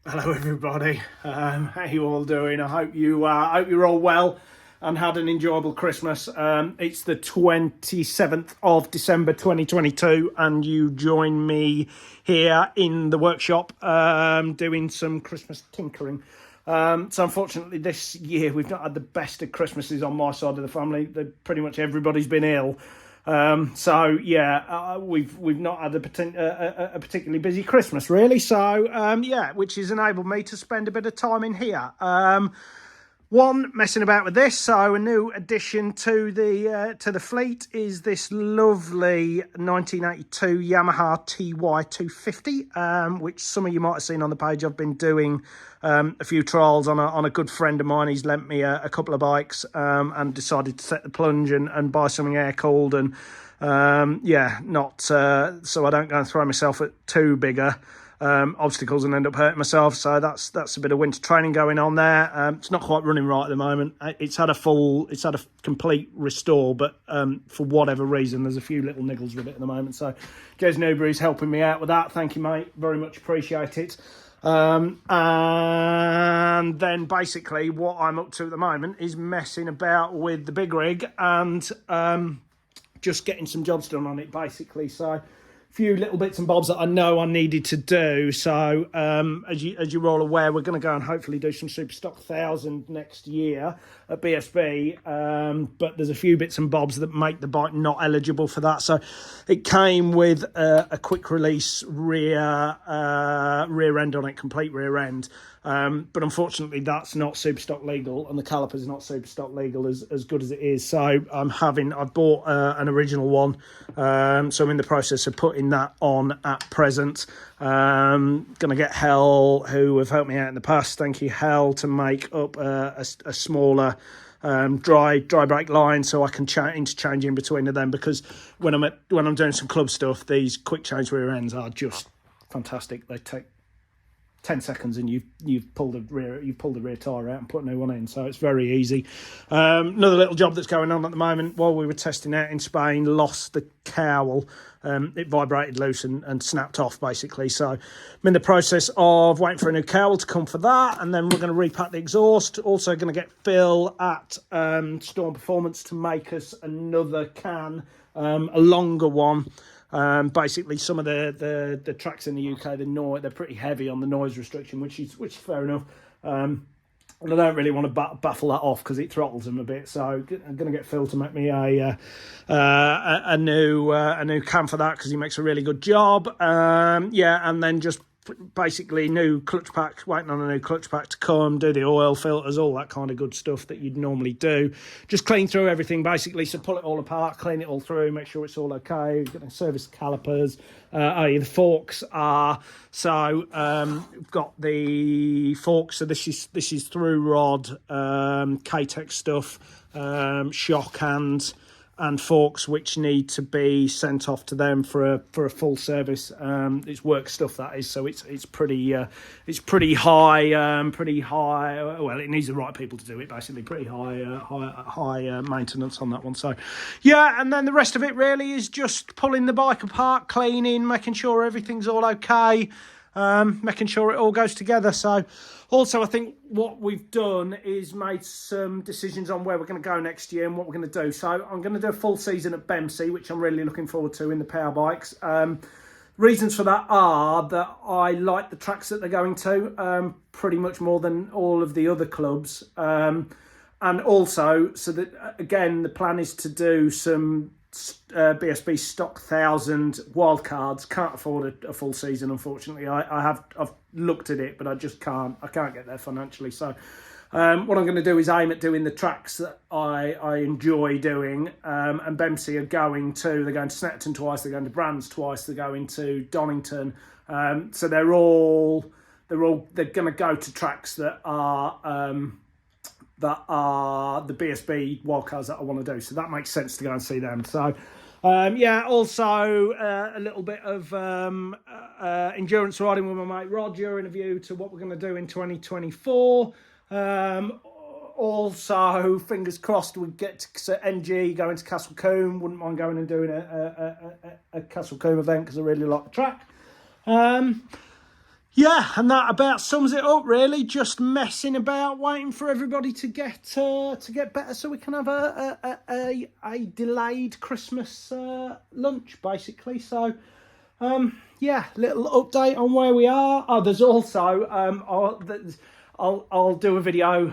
Hello everybody, how you all doing? I hope you're all well and had an enjoyable Christmas. It's the 27th of December 2022 and you join me here in the workshop doing some Christmas tinkering. So unfortunately this year we've not had the best of Christmases on my side of the family. Pretty much everybody's been ill. We've not had a particularly busy Christmas really. Which has enabled me to spend a bit of time in here. One, messing about with this. So a new addition to the fleet is this lovely 1982 Yamaha TY250, which some of you might have seen on the page. I've been doing a few trials on a good friend of mine. He's lent me a couple of bikes and decided to set the plunge and buy something air cooled and not so I don't go and throw myself at too bigger obstacles and end up hurting myself. So that's a bit of winter training going on there. It's not quite running right at the moment. It's had a complete restore, but for whatever reason there's a few little niggles with it at the moment. So Jez Newbury's helping me out with that. Thank you, mate, very much appreciate it. And then basically what I'm up to at the moment is messing about with the big rig and just getting some jobs done on it basically. So few little bits and bobs that I know I needed to do. So as you're all aware, we're going to go and hopefully do some Super Stock 1000 next year at BSB. But there's a few bits and bobs that make the bike not eligible for that. So it came with a quick release rear end on it, complete rear end. But unfortunately that's not super stock legal and the caliper's not super stock legal as good as it is. So I've bought an original one. So I'm in the process of putting that on at present. Gonna get Hell, who have helped me out in the past, thank you Hell, to make up a smaller dry brake line so I can interchange in between of them, because when I'm doing some club stuff, these quick change rear ends are just fantastic. They take 10 seconds and you've pulled the rear tyre out and put a new one in, so it's very easy. Another little job that's going on at the moment, while we were testing out in Spain, lost the cowl. It vibrated loose and snapped off basically, so I'm in the process of waiting for a new cowl to come for that, and then we're going to repack the exhaust. Also going to get Phil at Storm Performance to make us another can, a longer one. Basically some of the tracks in the UK, they're pretty heavy on the noise restriction, which is fair enough. And I don't really want to baffle that off because it throttles them a bit. So I'm going to get Phil to make me a new cam for that, because he makes a really good job. And then just basically new clutch pack, waiting on a new clutch pack to come, do the oil filters, all that kind of good stuff that you'd normally do. Just clean through everything basically, so pull it all apart, clean it all through, make sure it's all okay. Going to service the calipers. The forks are, so got the forks, so this is through rod, K-Tech stuff, shock and forks which need to be sent off to them for a full service. It's work stuff, that is, so it's pretty high. Well, it needs the right people to do it basically. Pretty high maintenance on that one. So yeah, and then the rest of it really is just pulling the bike apart, cleaning, making sure everything's all okay, making sure it all goes together. So also I think what we've done is made some decisions on where we're going to go next year and what we're going to do. So I'm going to do a full season at BMC, which I'm really looking forward to, in the power bikes. Reasons for that are that I like the tracks that they're going to pretty much more than all of the other clubs. And also, so that again, the plan is to do some BSB Stock 1000 wildcards. Can't afford a full season, unfortunately. I've looked at it, but I can't get there financially. So what I'm going to do is aim at doing the tracks that I enjoy doing. And BMC they're going to Snetterton twice, they're going to Brands twice, they're going to Donington. So they're going to go to tracks that are the BSB wildcards that I want to do. So that makes sense to go and see them. So also a little bit of endurance riding with my mate Roger in a view to what we're going to do in 2024. Also, fingers crossed we get to NG, going to Castle Combe. Wouldn't mind going and doing a Castle Combe event because I really like the track. yeah, and that about sums it up, really. Just messing about, waiting for everybody to get better, so we can have a delayed Christmas lunch, basically. So, yeah, little update on where we are. Oh, there's also I'll do a video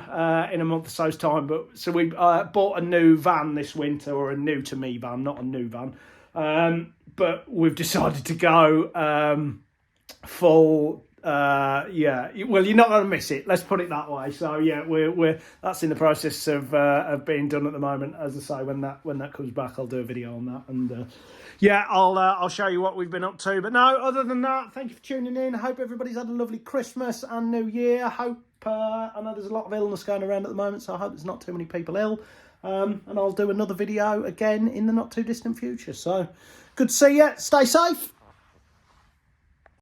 in a month or so's time. But so we bought a new van this winter, or a new to me van, not a new van. But we've decided to go full. Yeah, well, you're not going to miss it. Let's put it that way. So yeah, we're that's in the process of being done at the moment. As I say, when that comes back, I'll do a video on that, and yeah, I'll show you what we've been up to. But no, other than that, thank you for tuning in. I hope everybody's had a lovely Christmas and New Year. I hope I know there's a lot of illness going around at the moment, so I hope there's not too many people ill. And I'll do another video again in the not too distant future. So good to see you. Stay safe.